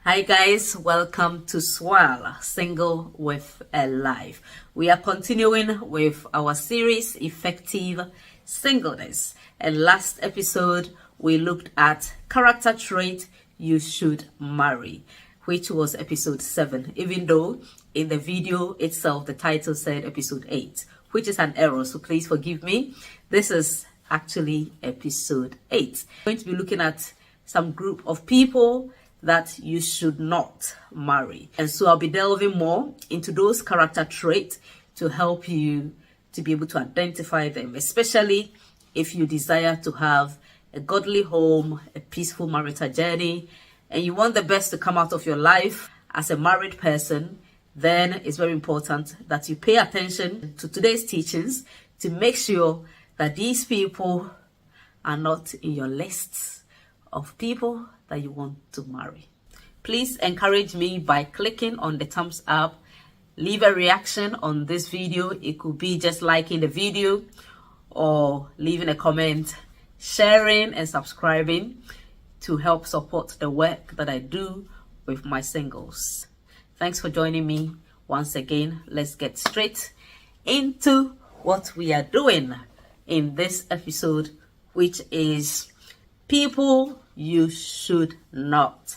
Hi guys, welcome to Swal, Single with a Life. We are continuing with our series, Effective Singleness. And last episode, we looked at character trait you should marry, which was episode 7, even though in the video itself, the title said episode 8, which is an error, so please forgive me. This is actually episode 8. I'm going to be looking at some group of people that you should not marry. And so I'll be delving more into those character traits to help you to be able to identify them, especially if you desire to have a godly home, a peaceful marital journey, and you want the best to come out of your life as a married person. Then it's very important that you pay attention to today's teachings to make sure that these people are not in your lists of people that you want to marry. Please encourage me by clicking on the thumbs up. Leave a reaction on this video. It could be just liking the video or leaving a comment, sharing and subscribing to help support the work that I do with my singles. Thanks for joining me once again. Let's get straight into what we are doing in this episode, which is people you should not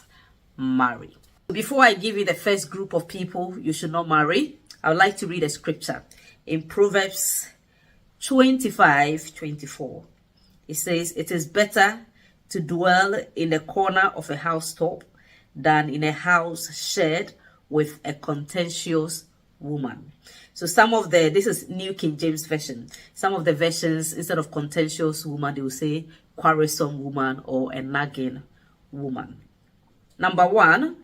marry. Before I give you the first group of people you should not marry, I would like to read a scripture in Proverbs 25:24. It says, "It is better to dwell in the corner of a housetop than in a house shared with a contentious woman." So this is New King James Version. Some of the versions, instead of contentious woman, they will say quarrelsome woman or a nagging woman. Number 1,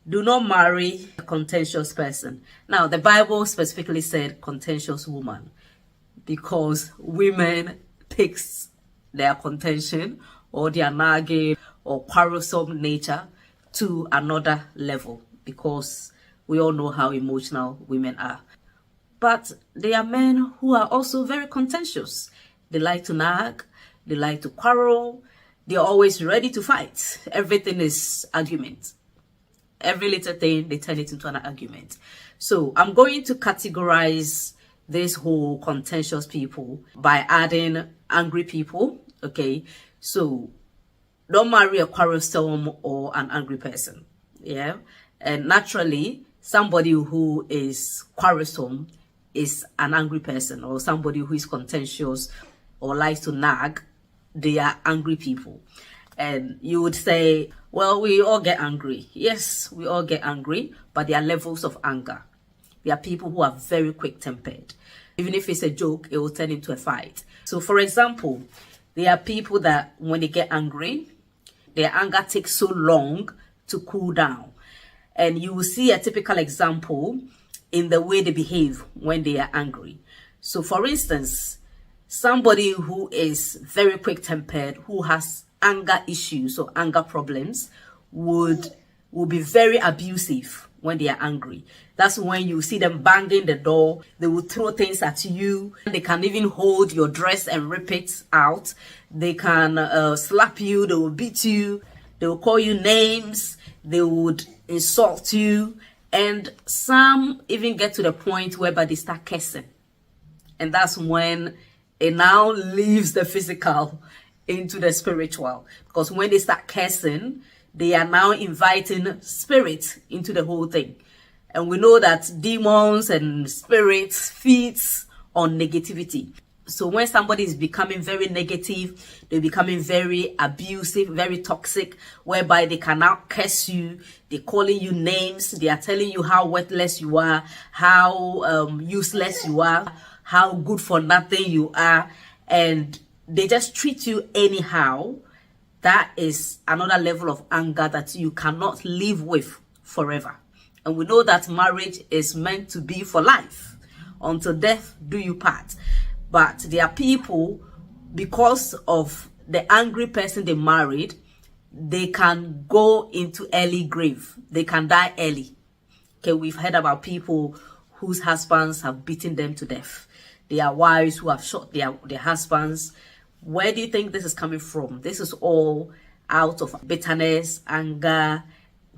do not marry a contentious person. Now, the Bible specifically said contentious woman because women takes their contention or their nagging or quarrelsome nature to another level, because we all know how emotional women are. But there are men who are also very contentious. They like to nag, they like to quarrel, they're always ready to fight. Everything is argument. Every little thing, they turn it into an argument. So I'm going to categorize this whole contentious people by adding angry people, okay? So don't marry a quarrelsome or an angry person, yeah? And naturally, somebody who is quarrelsome is an angry person, or somebody who is contentious or likes to nag, they are angry people. And you would say, well, we all get angry. Yes, we all get angry, but there are levels of anger. There are people who are very quick-tempered. Even if it's a joke, it will turn into a fight. So, for example, there are people that when they get angry, their anger takes so long to cool down. And you will see a typical example in the way they behave when they are angry. So, for instance, somebody who is very quick-tempered, who has anger issues or anger problems, will be very abusive when they are angry. That's when you see them banging the door. They will throw things at you. They can even hold your dress and rip it out. They can slap you. They will beat you. They will call you names. They would insult you. And some even get to the point whereby they start cursing. And that's when it now leaves the physical into the spiritual. Because when they start cursing, they are now inviting spirit into the whole thing. And we know that demons and spirits feeds on negativity. So when somebody is becoming very negative, they're becoming very abusive, very toxic, whereby they can now curse you, they're calling you names, they are telling you how worthless you are, how useless you are, how good for nothing you are, and they just treat you anyhow. That is another level of anger that you cannot live with forever. And we know that marriage is meant to be for life. Until death do you part. But there are people, because of the angry person they married, they can go into early grave. They can die early. Okay, we've heard about people whose husbands have beaten them to death. There are wives who have shot their husbands. Where do you think this is coming from? This is all out of bitterness, anger,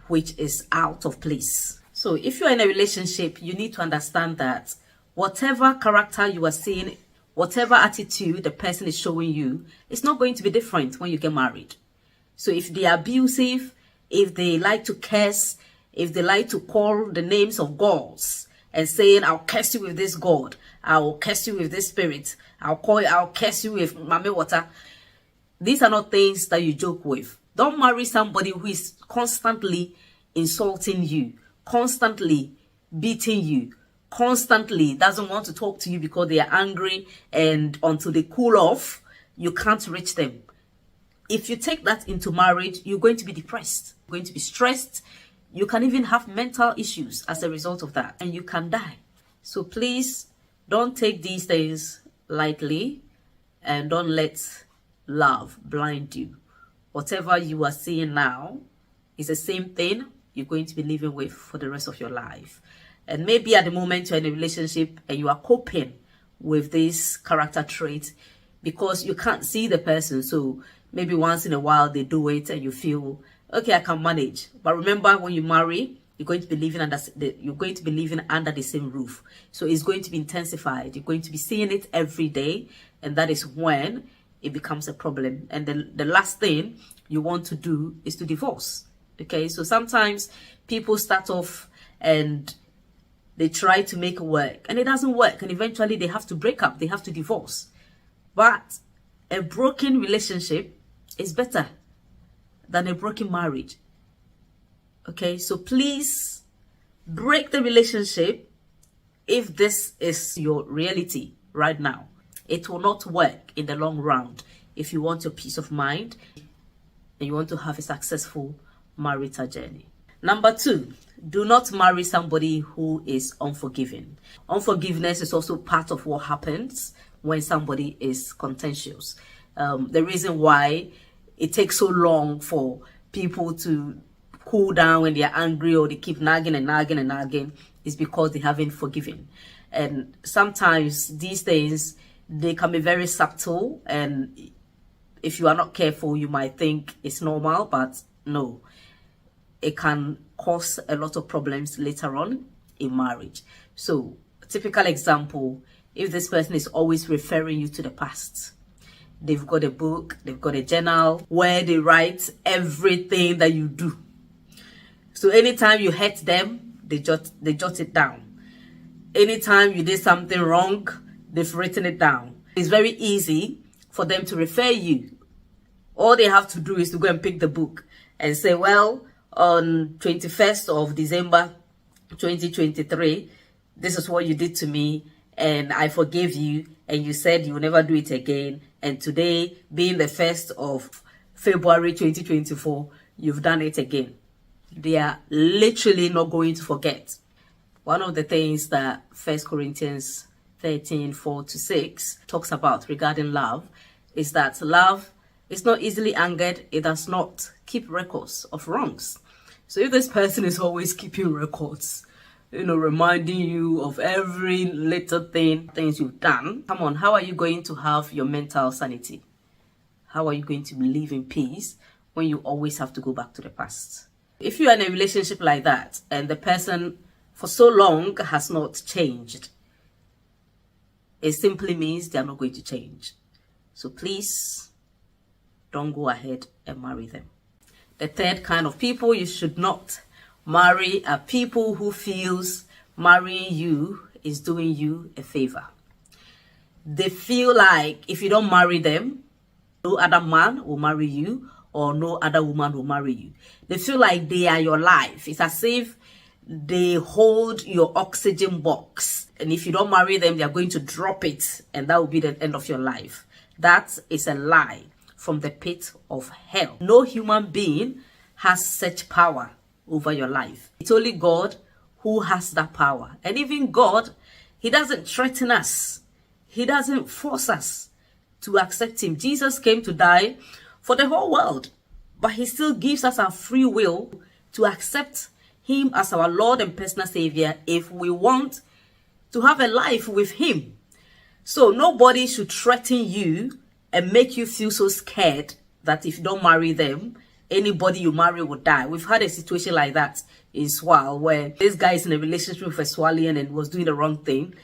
which is out of place. So if you're in a relationship, you need to understand that whatever character you are seeing, whatever attitude the person is showing you, it's not going to be different when you get married. So if they are abusive, if they like to curse, if they like to call the names of gods and saying, I'll curse you with this God, I'll curse you with this spirit, I'll curse you with Amewowor. These are not things that you joke with. Don't marry somebody who is constantly insulting you, constantly beating you, constantly doesn't want to talk to you because they are angry, and until they cool off, you can't reach them. If you take that into marriage, you're going to be depressed, you're going to be stressed. You can even have mental issues as a result of that, and you can die. So please don't take these things lightly, and don't let love blind you. Whatever you are seeing now is the same thing you're going to be living with for the rest of your life. And maybe at the moment you're in a relationship and you are coping with this character trait because you can't see the person. So maybe once in a while they do it and you feel, okay, I can manage. But remember, when you marry, you're going to be living under the same roof. So it's going to be intensified. You're going to be seeing it every day, and that is when it becomes a problem. And the last thing you want to do is to divorce. Okay, so sometimes people start off and they try to make it work, and it doesn't work, and eventually they have to break up, they have to divorce. But a broken relationship is better than a broken marriage. Okay, so please break the relationship if this is your reality right now. It will not work in the long run if you want your peace of mind and you want to have a successful marital journey. Number 2, do not marry somebody who is unforgiving. Unforgiveness is also part of what happens when somebody is contentious. The reason why it takes so long for people to cool down when they are angry or they keep nagging and nagging and nagging is because they haven't forgiven. And sometimes these things, they can be very subtle, and if you are not careful, you might think it's normal, but no. It can cause a lot of problems later on in marriage. So, a typical example, if this person is always referring you to the past, they've got a book, they've got a journal where they write everything that you do. So anytime you hurt them, they jot it down. Anytime you did something wrong, they've written it down. It's very easy for them to refer you. All they have to do is to go and pick the book and say, well, on 21st of December 2023, this is what you did to me, and I forgave you, and you said you will never do it again. And today, being the 1st of February 2024, you've done it again. They are literally not going to forget. One of the things that 1 Corinthians 13, 4-6 talks about regarding love is that love is not easily angered. It does not keep records of wrongs. So if this person is always keeping records, reminding you of every little things you've done, come on, how are you going to have your mental sanity? How are you going to live in peace when you always have to go back to the past? If you are in a relationship like that and the person for so long has not changed, it simply means they are not going to change. So please don't go ahead and marry them. The third kind of people you should not marry are people who feels marrying you is doing you a favor. They feel like if you don't marry them, no other man will marry you, or no other woman will marry you. They feel like they are your life. It's as if they hold your oxygen box, and if you don't marry them, they are going to drop it, and that will be the end of your life. That is a lie from the pit of hell. No human being has such power over your life. It's only God who has that power. And even God, he doesn't threaten us. He doesn't force us to accept him. Jesus came to die for the whole world, but he still gives us our free will to accept him as our Lord and personal Savior if we want to have a life with him. So nobody should threaten you and make you feel so scared that if you don't marry them, anybody you marry will die. We've had a situation like that in Swal, where this guy is in a relationship with a Swalian and was doing the wrong thing.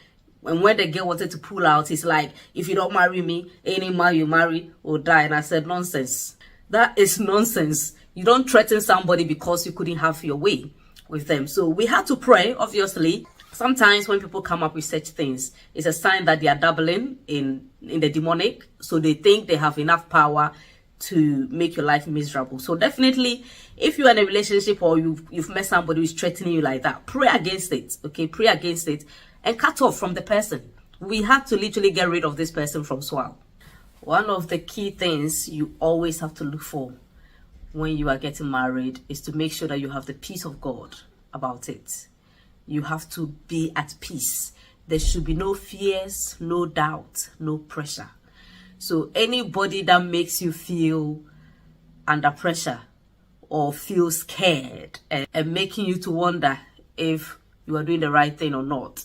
And when the girl wanted to pull out, he's like, if you don't marry me, any man you marry will die. And I said, nonsense. That is nonsense. You don't threaten somebody because you couldn't have your way with them. So we had to pray, obviously. Sometimes when people come up with such things, it's a sign that they are dabbling in the demonic. So they think they have enough power to make your life miserable. So definitely, if you're in a relationship or you've met somebody who's threatening you like that, pray against it. Okay, pray against it and cut off from the person. We had to literally get rid of this person from Swal. One of the key things you always have to look for when you are getting married is to make sure that you have the peace of God about it. You have to be at peace. There should be no fears, no doubt, no pressure. So anybody that makes you feel under pressure or feel scared and making you to wonder if you are doing the right thing or not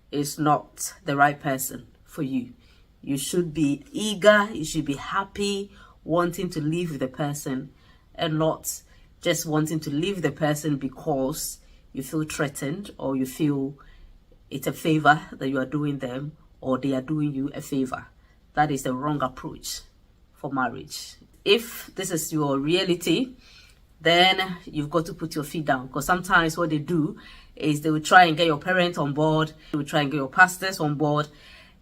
is not the right person for you. You should be eager, you should be happy, wanting to live with the person, and not just wanting to leave the person because you feel threatened or you feel it's a favor that you are doing them or they are doing you a favor. That is the wrong approach for marriage. If this is your reality, then you've got to put your feet down, because sometimes what they do is they will try and get your parents on board, they will try and get your pastors on board,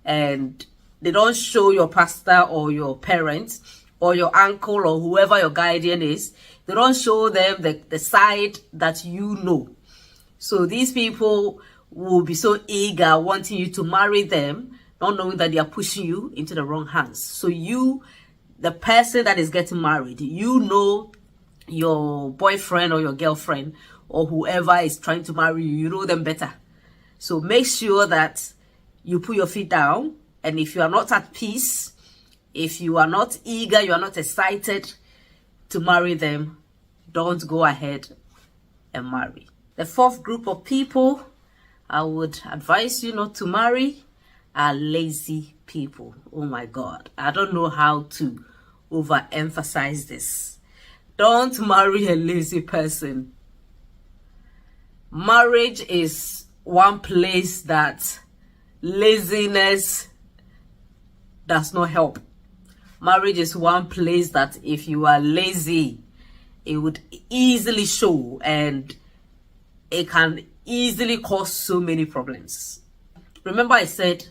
and they don't show your pastor or your parents or your uncle or whoever your guardian is, they don't show them the side that you know. So these people will be so eager wanting you to marry them, not knowing that they are pushing you into the wrong hands. So you, the person that is getting married, you know your boyfriend or your girlfriend or whoever is trying to marry you, you know them better. So make sure that you put your feet down, and if you are not at peace, if you are not eager, you are not excited to marry them, don't go ahead and marry. The fourth group of people I would advise you not to marry are lazy people. Oh my God, I don't know how to overemphasize this. Don't marry a lazy person. Marriage is one place that laziness does not help. Marriage is one place that if you are lazy, it would easily show, and it can easily cause so many problems. Remember I said,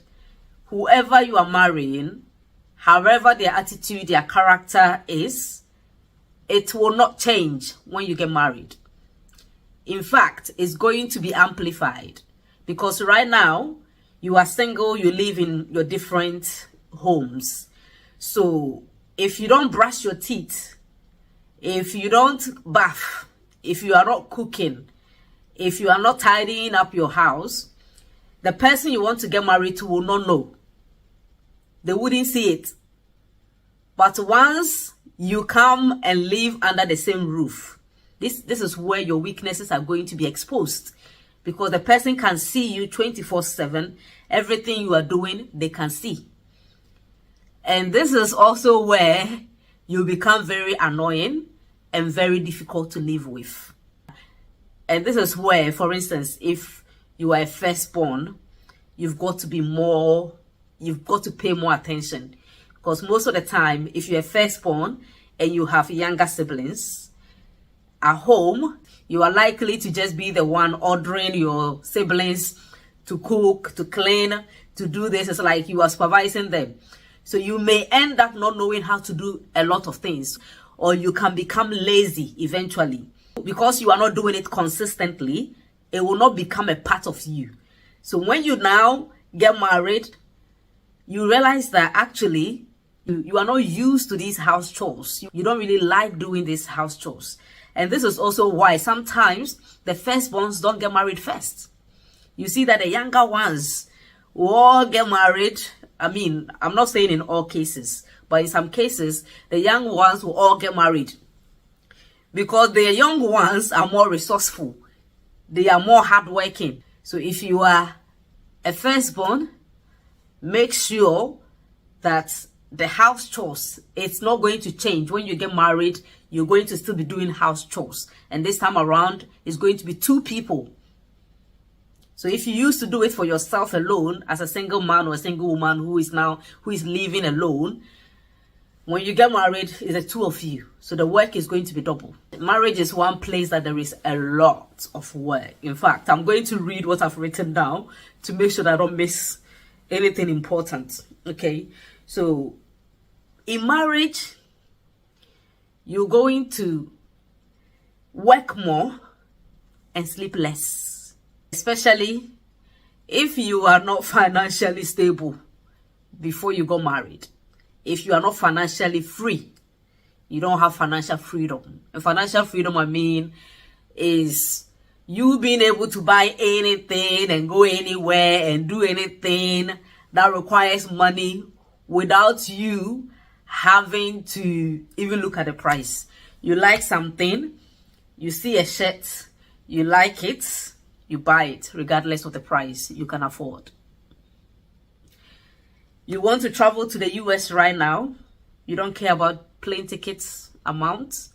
whoever you are marrying, however their attitude, their character is, it will not change when you get married. In fact, it's going to be amplified, because right now you are single, you live in your different homes. So if you don't brush your teeth, if you don't bath, if you are not cooking, if you are not tidying up your house, the person you want to get married to will not know. They wouldn't see it. But once you come and live under the same roof, this is where your weaknesses are going to be exposed, because the person can see you 24/7. Everything you are doing, they can see. And this is also where you become very annoying and very difficult to live with. And this is where, for instance, if you are a firstborn, you've got to pay more attention. Because most of the time, if you're a firstborn and you have younger siblings at home, you are likely to just be the one ordering your siblings to cook, to clean, to do this. It's like you are supervising them. So you may end up not knowing how to do a lot of things, or you can become lazy eventually. Because you are not doing it consistently, it will not become a part of you. So when you now get married, you realize that actually you are not used to these house chores. You don't really like doing these house chores. And this is also why sometimes the firstborns don't get married first. You see that the younger ones will all get married. I mean, I'm not saying in all cases, but in some cases, the young ones will all get married, because the young ones are more resourceful. They are more hardworking. So if you are a firstborn, make sure that the house chores, it's not going to change. When you get married, you're going to still be doing house chores. And this time around, it's going to be 2 people. So if you used to do it for yourself alone, as a single man or a single woman who is living alone, when you get married, it's the 2 of you. So the work is going to be double. Marriage is one place that there is a lot of work. In fact, I'm going to read what I've written down to make sure that I don't miss anything important. Okay. So in marriage, you're going to work more and sleep less, especially if you are not financially stable before you got married. If you are not financially free, you don't have financial freedom. And financial freedom, I mean, is you being able to buy anything and go anywhere and do anything that requires money without you having to even look at the price. You like something, you see a shirt, you like it, you buy it regardless of the price you can afford. You want to travel to the US right now, you don't care about plane tickets amount.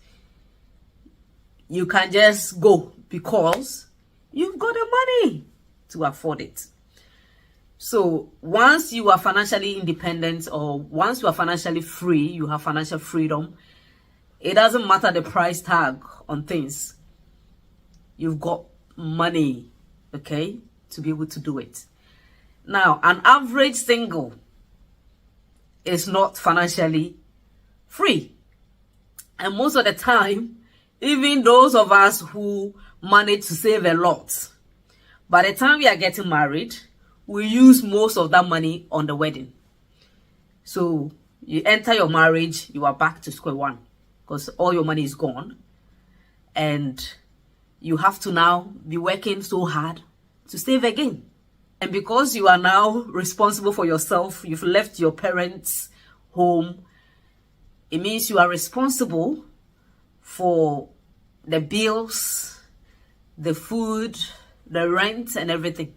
You can just go because you've got the money to afford it. So once you are financially independent, or once you are financially free, you have financial freedom, it doesn't matter the price tag on things. You've got money, okay, to be able to do it. Now, an average single is not financially free. And most of the time, even those of us who manage to save a lot, by the time we are getting married, we use most of that money on the wedding. So you enter your marriage, you are back to square one because all your money is gone. And you have to now be working so hard to save again. And because you are now responsible for yourself, you've left your parents' home, it means you are responsible for the bills, the food, the rent, and everything.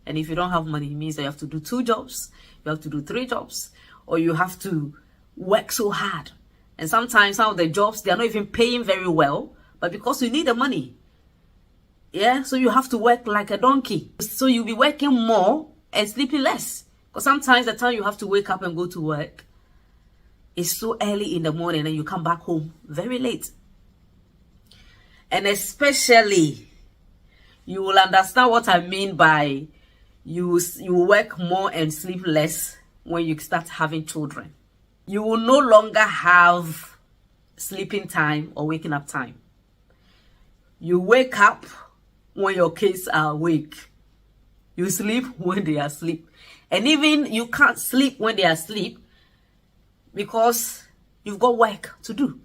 And if you don't have money, it means that you have to do 2 jobs, you have to do 3 jobs, or you have to work so hard. And sometimes some of the jobs, they are not even paying very well, but because you need the money, yeah, so you have to work like a donkey. So you'll be working more and sleeping less. Because sometimes the time you have to wake up and go to work is so early in the morning and you come back home very late. And especially, you will understand what I mean by you work more and sleep less when you start having children. You will no longer have sleeping time or waking up time. You wake up when your kids are awake. You sleep when they are asleep. And even you can't sleep when they are asleep because you've got work to do.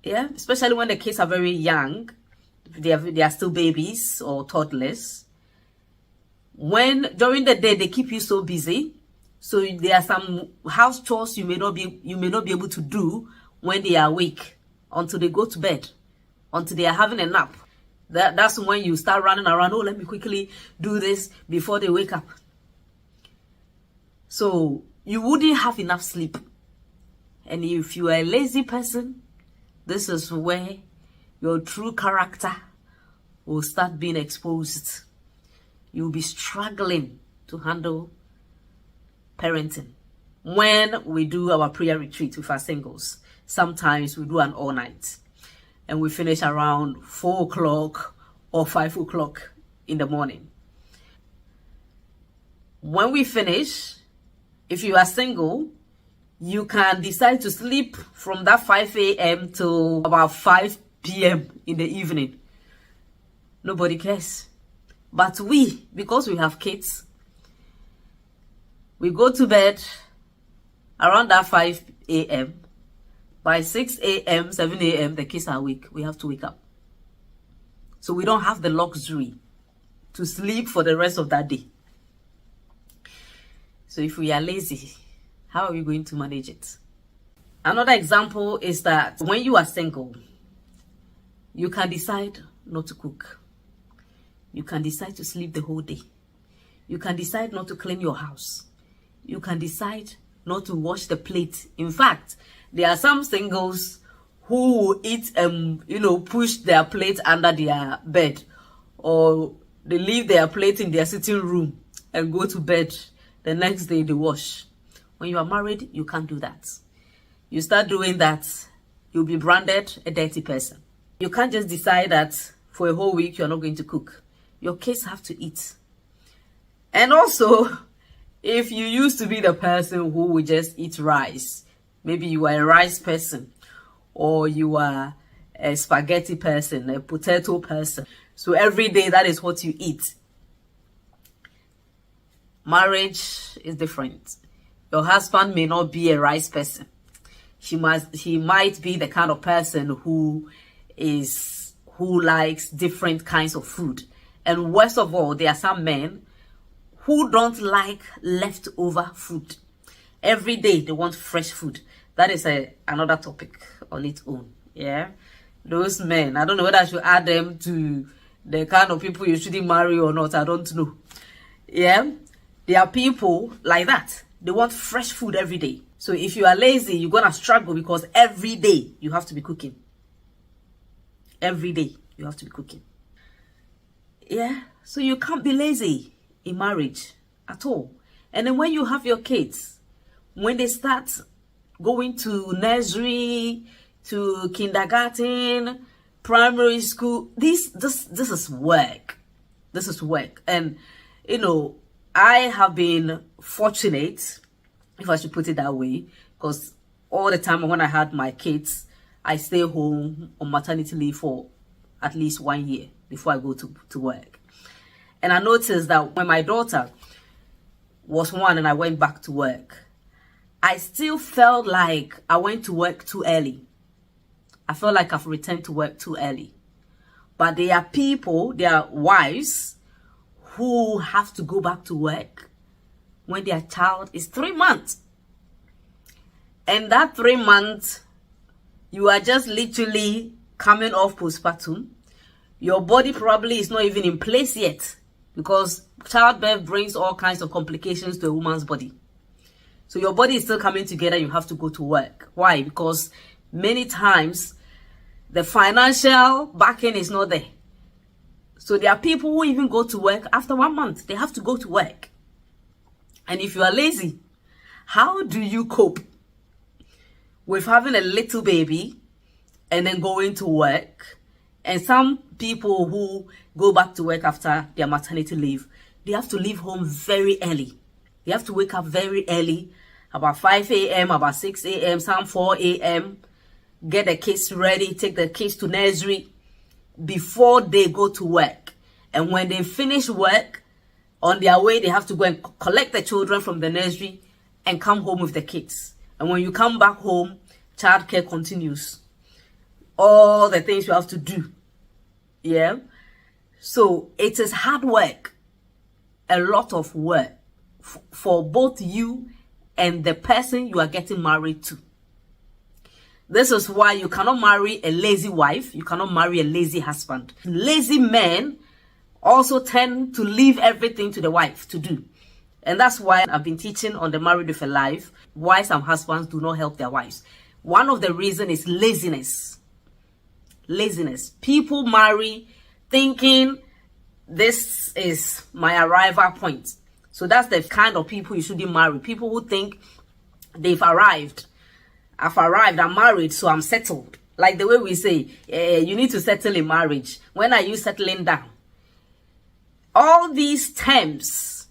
Yeah, especially when the kids are very young. They are still babies or toddlers. When during the day they keep you so busy, so there are some house chores you may not be able to do when they are awake until they go to bed, until they are having a nap. That's when you start running around. Oh, let me quickly do this before they wake up. So you wouldn't have enough sleep. And if you are a lazy person, this is where your true character will start being exposed. You'll be struggling to handle parenting. When we do our prayer retreat with our singles, sometimes we do an all night. And we finish around 4 o'clock or 5 o'clock in the morning. When we finish, if you are single, you can decide to sleep from that 5 a.m. till about 5 p.m. in the evening. Nobody cares. But we, because we have kids, we go to bed around that 5 a.m. By 6 a.m., 7 a.m., the kids are awake. We have to wake up. So we don't have the luxury to sleep for the rest of that day. So if we are lazy, how are we going to manage it? Another example is that when you are single, you can decide not to cook. You can decide to sleep the whole day. You can decide not to clean your house. You can decide not to wash the plate. In fact, there are some singles who eat push their plate under their bed, or they leave their plate in their sitting room and go to bed. The next day they wash. When you are married, you can't do that. You start doing that, you'll be branded a dirty person. You can't just decide that for a whole week you're not going to cook. Your kids have to eat. And also, if you used to be the person who would just eat rice, maybe you are a rice person, or you are a spaghetti person, a potato person, so every day that is what you eat. Marriage is different. Your husband may not be a rice person. He might be the kind of person who likes different kinds of food. And worst of all, there are some men who don't like leftover food. Every day they want fresh food. That is another topic on its own. Yeah, those men, I don't know whether I should add them to the kind of people you shouldn't marry or not. I don't know. Yeah, there are people like that. They want fresh food every day. So if you are lazy, you're gonna struggle, because every day you have to be cooking. Every day you have to be cooking. Yeah, so you can't be lazy in marriage at all. And then when you have your kids, when they start going to nursery, to kindergarten, primary school, this is work. This is work. And I have been fortunate, if I should put it that way, because all the time when I had my kids, I stay home on maternity leave for at least 1 year before I go to work. And I noticed that when my daughter was 1 and I went back to work, I still felt like I went to work too early. I felt like I've returned to work too early. But there are people, there are wives who have to go back to work when their child is 3 months. And that 3 months, you are just literally coming off postpartum. Your body probably is not even in place yet, because childbirth brings all kinds of complications to a woman's body. So your body is still coming together. You have to go to work. Why? Because many times the financial backing is not there. So there are people who even go to work after 1 month. They have to go to work. And if you are lazy, how do you cope with having a little baby and then going to work? And some people who go back to work after their maternity leave, they have to leave home very early. They have to wake up very early, about 5 a.m., about 6 a.m., some 4 a.m., get the kids ready, take the kids to nursery before they go to work. And when they finish work, on their way, they have to go and collect the children from the nursery and come home with the kids. And when you come back home, childcare continues. All the things you have to do. Yeah. So it is hard work. A lot of work for both you and the person you are getting married to. This is why you cannot marry a lazy wife. You cannot marry a lazy husband. Lazy men also tend to leave everything to the wife to do. And that's why I've been teaching on the Married with a Life why some husbands do not help their wives. One of the reasons is laziness. Laziness. People marry thinking this is my arrival point. So that's the kind of people you shouldn't marry. People who think they've arrived. I've arrived, I'm married, so I'm settled. Like the way we say, you need to settle in marriage. When are you settling down? All these terms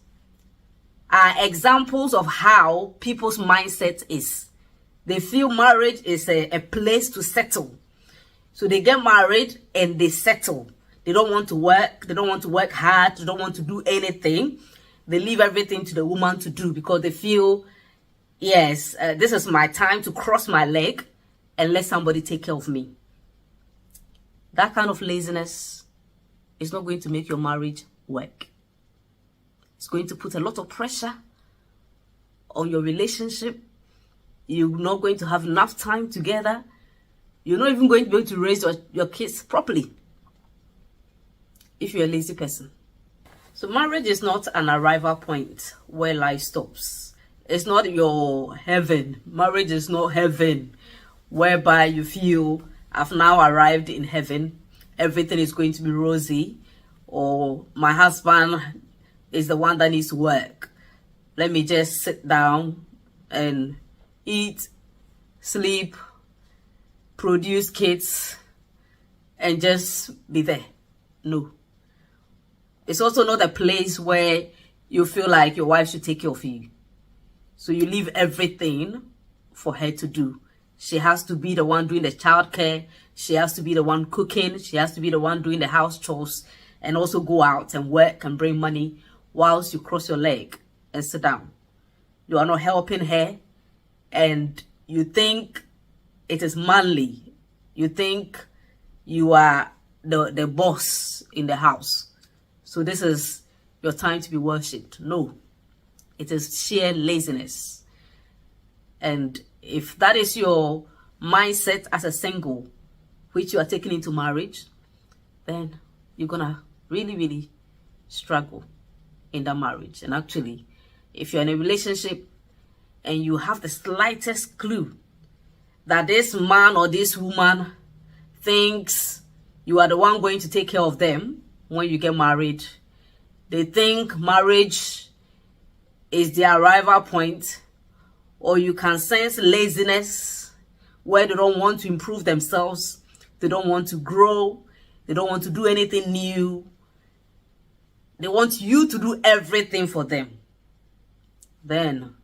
are examples of how people's mindset is. They feel marriage is a place to settle. So they get married and they settle. They don't want to work. They don't want to work hard. They don't want to do anything. They leave everything to the woman to do because they feel, yes, this is my time to cross my leg and let somebody take care of me. That kind of laziness is not going to make your marriage work. It's going to put a lot of pressure on your relationship. You're not going to have enough time together. You're not even going to be able to raise your kids properly if you're a lazy person. So marriage is not an arrival point where life stops. it's not your heaven. Marriage is not heaven, whereby you feel I've now arrived in heaven, everything is going to be rosy, or my husband is the one that needs to work. Let me just sit down and eat, sleep, produce kids, and just be there. No. It's also not a place where you feel like your wife should take care of you. So you leave everything for her to do. She has to be the one doing the childcare. She has to be the one cooking. She has to be the one doing the house chores, and also go out and work and bring money whilst you cross your leg and sit down. You are not helping her, and you think it is manly. You think you are the boss in the house. So this is your time to be worshipped. No, it is sheer laziness. And if that is your mindset as a single, which you are taking into marriage, then you're gonna really, really struggle in that marriage. And actually, if you're in a relationship and you have the slightest clue that this man or this woman thinks you are the one going to take care of them when you get married, they think marriage is their arrival point, or you can sense laziness where they don't want to improve themselves, they don't want to grow, they don't want to do anything new, they want you to do everything for them, then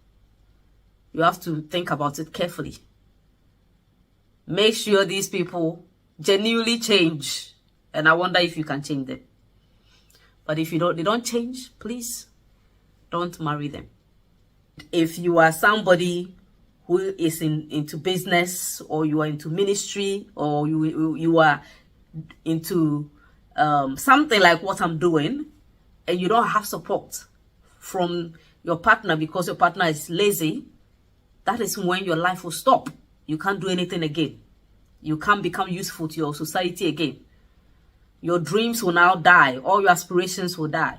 you have to think about it carefully. Make sure these people genuinely change, and I wonder if you can change them. But if they don't change, please don't marry them. If you are somebody who is into business, or you are into ministry, or you are into something like what I'm doing, and you don't have support from your partner because your partner is lazy, that is when your life will stop. You can't do anything again. You can't become useful to your society again. Your dreams will now die. All your aspirations will die.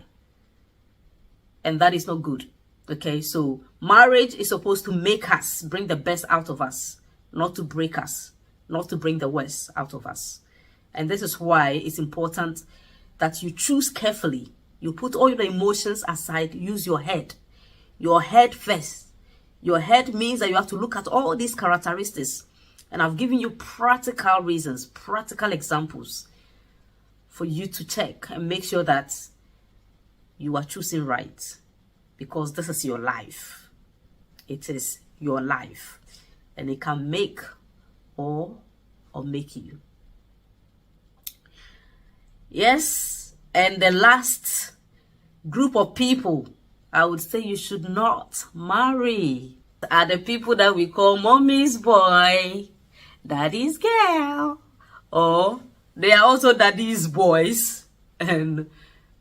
And that is not good. Okay, so marriage is supposed to make us, bring the best out of us, not to break us, not to bring the worst out of us. And this is why it's important that you choose carefully. You put all your emotions aside, use your head. Your head first. Your head means that you have to look at all these characteristics. And I've given you practical reasons, practical examples for you to check and make sure that you are choosing right. Because this is your life. It is your life. And it can make or make you. Yes. And the last group of people I would say you should not marry are the people that we call mommy's boy, daddy's girl, or they are also daddy's boys and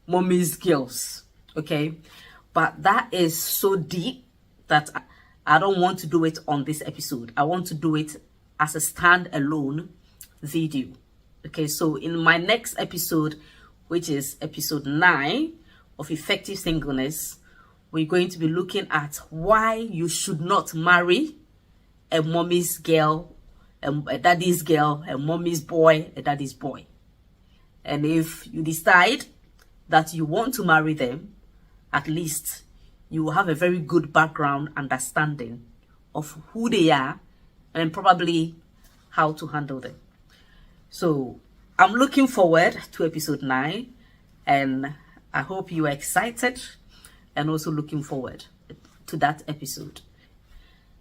mommy's girls. Okay, but that is so deep that I don't want to do it on this episode. I want to do it as a standalone video. Okay, so in my next episode, which is episode 9 of Effective Singleness, we're going to be looking at why you should not marry a mommy's girl, a daddy's girl, a mommy's boy, a daddy's boy. And if you decide that you want to marry them, at least you will have a very good background understanding of who they are and probably how to handle them. So I'm looking forward to episode 9, and I hope you are excited and also looking forward to that episode.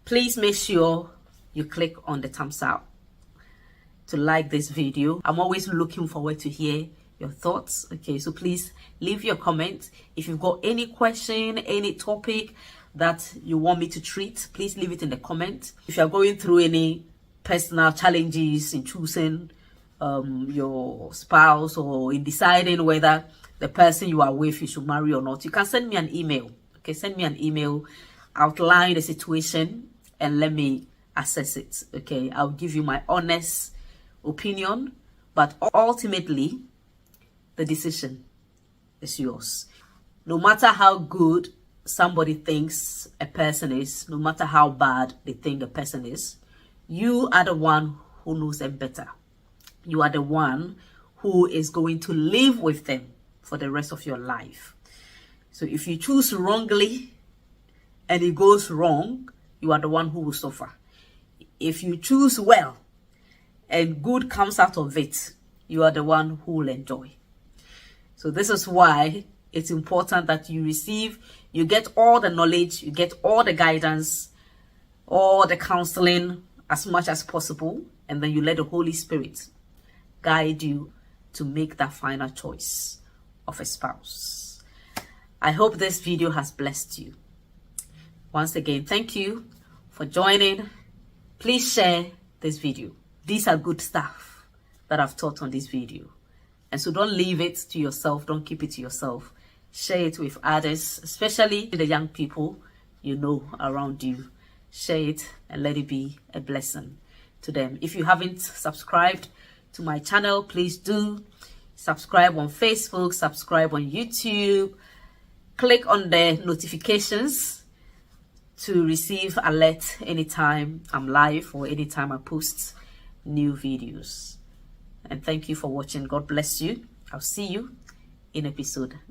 Please make sure you click on the thumbs up to like this video. I'm always looking forward to hear your thoughts. Okay, so please leave your comments. If you've got any question, any topic that you want me to treat, please leave it in the comments. If you're going through any personal challenges in choosing your spouse, or in deciding whether the person you are with you should marry or not, you can send me an email. Okay, send me an email, outline the situation, and let me assess it. Okay, I'll give you my honest opinion, but ultimately the decision is yours. No matter how good somebody thinks a person is, no matter how bad they think a person is, you are the one who knows them better. You are the one who is going to live with them for the rest of your life. So if you choose wrongly and it goes wrong, you are the one who will suffer. If you choose well and good comes out of it, you are the one who will enjoy. So this is why it's important that you get all the knowledge, you get all the guidance, all the counseling as much as possible, and then you let the Holy Spirit guide you to make that final choice of a spouse. I hope this video has blessed you. Once again, thank you for joining. Please share this video. These are good stuff that I've taught on this video. And so don't leave it to yourself. Don't keep it to yourself. Share it with others, especially the young people you know around you. Share it and let it be a blessing to them. If you haven't subscribed to my channel, please do. Subscribe on Facebook, subscribe on YouTube. Click on the notifications to receive alert anytime I'm live or anytime I post new videos. And thank you for watching. God bless you. I'll see you in episode